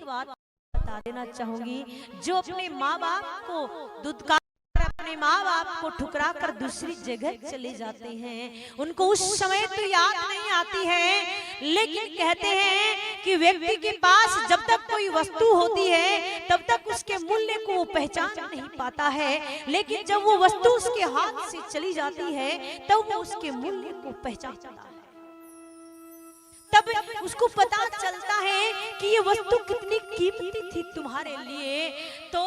बात बता देना चाहूंगी, जो अपने माँ बाप को दुत्कार अपने माँ बाप को ठुकरा कर दूसरी जगह चले जाते हैं, उनको उस समय तो याद नहीं आती है, लेकिन कहते हैं कि व्यक्ति के पास जब तक कोई वस्तु होती है तब तक उसके मूल्य को वो पहचान नहीं पाता है, लेकिन जब वो वस्तु उसके हाथ से चली जाती है तब वो उसके मूल्य को पहचानता है, तब उसको पता चलता है कि ये वस्तु कितनी कीमती थी तुम्हारे लिए। तो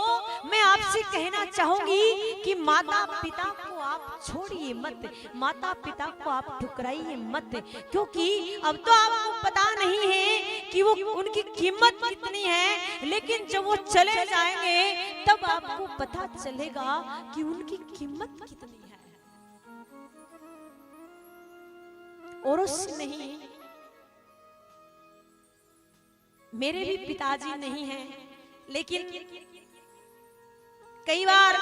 मैं आपसे कहना चाहूंगी कि माता पिता को आप छोड़िए मत, माता पिता को आप ठुकराइए मत, क्योंकि अब तो आपको पता नहीं है कि वो उनकी कीमत कितनी है, लेकिन जब वो चले जाएंगे तब आपको पता चलेगा कि उनकी कीमत कितनी है। और उससे नहीं, मेरे भी पिताजी नहीं हैं, लेकिन कई बार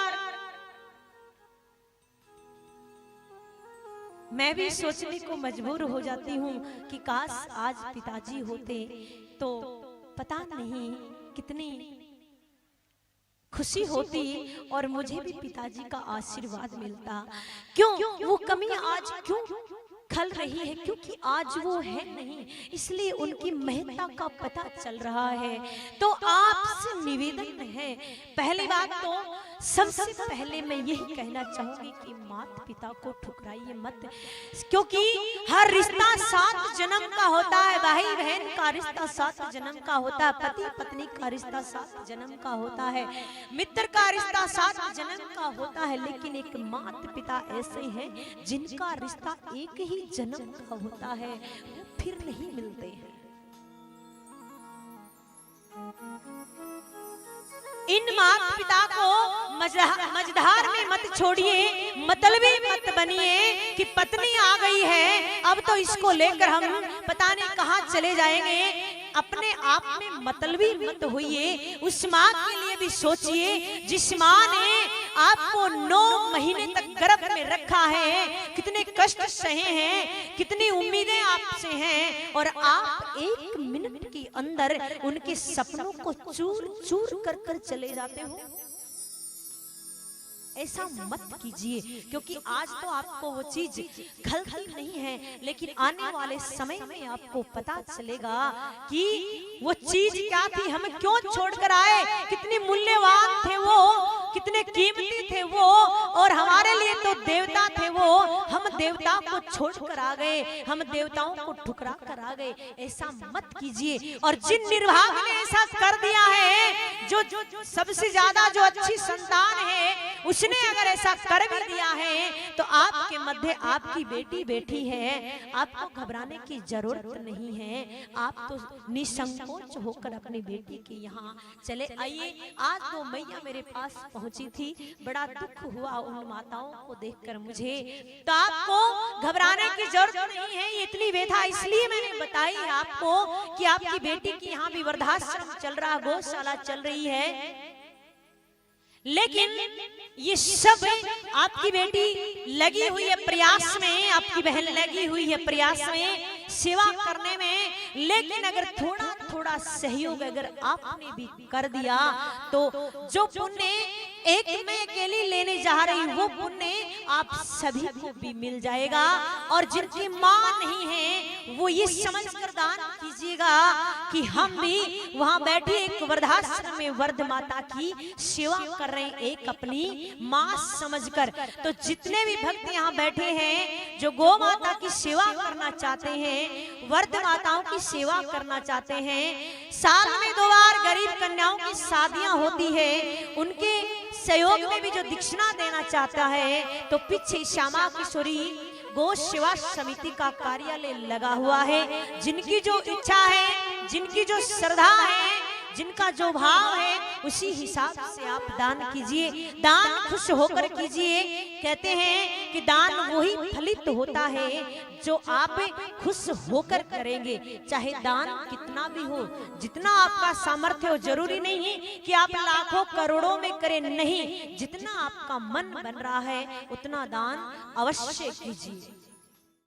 मैं भी सोचने को मजबूर हो जाती हूँ कि काश आज पिताजी होते तो पता नहीं कितनी खुशी होती और मुझे भी पिताजी का आशीर्वाद मिलता। क्यों वो कमी आज क्यों खल रही है? क्योंकि आज वो है नहीं, इसलिए उनकी महत्ता का पता चल रहा है। तो आपसे निवेदन है, पहली बात तो सबसे पहले मैं यही कहना चाहूंगी कि माता पिता को ठुकराइए मत, क्योंकि हर रिश्ता 7 जन्म का होता है, भाई बहन का रिश्ता 7 जन्म का होता है, पति पत्नी का रिश्ता 7 जन्म का होता है, मित्र का रिश्ता 7 जन्म का होता है, लेकिन एक माता पिता ऐसे हैं जिनका रिश्ता एक ही जन्म का होता है, वो फिर नहीं मिलते हैं। इन माता पिता को मझधार में मत छोड़िए, मतलबी मत बनिए कि पत्नी आ गई है अब तो इसको लेकर हम पता नहीं कहां चले जाएंगे। अपने आप में मतलबी मत होइए, उस माँ के लिए भी सोचिए जिस माँ ने आपको 9 महीने तक गर्भ में रखा है, कितने कष्ट सहे हैं, कितनी उम्मीदें आपसे हैं, और आप 1 मिनट के अंदर उनके सपनों को चूर चूर कर कर चले जाते हो। ऐसा मत कीजिए, क्योंकि आज तो आपको वो चीज खलती नहीं है, लेकिन आने वाले समय में आपको पता चलेगा कि वो चीज क्या थी, हम क्यों छोड़कर आए, कितनी मूल्यवान थे वो, कितने कीमती थे वो, और हमारे लिए तो देवता थे वो, हम देवता को छोड़कर आ गए, हम देवताओं को ठुकरा कर आ गए। ऐसा मत कीजिए। और जिन निर्भाग ने ऐसा कर दिया है, जो सबसे ज्यादा जो अच्छी संतान है उसने अगर ऐसा कर भी दिया है, तो आपके मध्य आपकी बेटी बैठी है, आपको घबराने की जरूरत नहीं है, आप तो निसंकोच होकर अपनी बेटी के यहाँ चले आइए। आज वो मैया मेरे पास पहुंची थी, बड़ा दुख हुआ उन माताओं को देखकर मुझे, तो आपको घबराने की जरूरत नहीं है। ये इतनी व्यथा इसलिए मैंने बताई आपको कि आपकी बेटी की यहाँ भी वृद्धाश्रम चल रहा, गौशाला चल रही है, लेकिन ये सब आपकी बेटी लगी हुई है प्रयास में, आपकी बहन लगी हुई है प्रयास में, सेवा करने में, लेकिन अगर थोड़ा थोड़ा सहयोग अगर आपने भी कर दिया तो जो पुण्य एक मैं अकेली लेने जा रही हूँ वो पुण्य आप सभी को भी मिल जाएगा। और जिनकी माँ नहीं है वो ये समझकर दान कीजिएगा कि हम भी वहाँ बैठे एक वृद्धाश्रम में वृद्ध माता की सेवा कर रहे हैं, एक अपनी माँ समझकर। तो जितने भी भक्त यहाँ बैठे हैं जो गौ माता की सेवा करना चाहते हैं, वृद्ध माताओं की सेवा करना चाहते हैं, साल में 2 बार गरीब कन्याओं की शादियां होती है, उनके सहयोग में भी जो दक्षिणा देना चाहता है, तो पीछे श्यामा किशोरी गौ सेवा समिति का कार्यालय लगा हुआ है। जिनकी जो इच्छा है, जिनकी जो श्रद्धा है, जिनका जो भाव है, उसी हिसाब से आप दान कीजिए, दान खुश होकर कीजिए। कहते हैं कि दान वही फलित होता है जो आप खुश होकर करेंगे, चाहे दान कितना भी हो, जितना आपका सामर्थ्य हो। जरूरी नहीं है कि आप लाखों करोड़ों में करें, नहीं, जितना आपका मन बन रहा है उतना दान अवश्य कीजिए।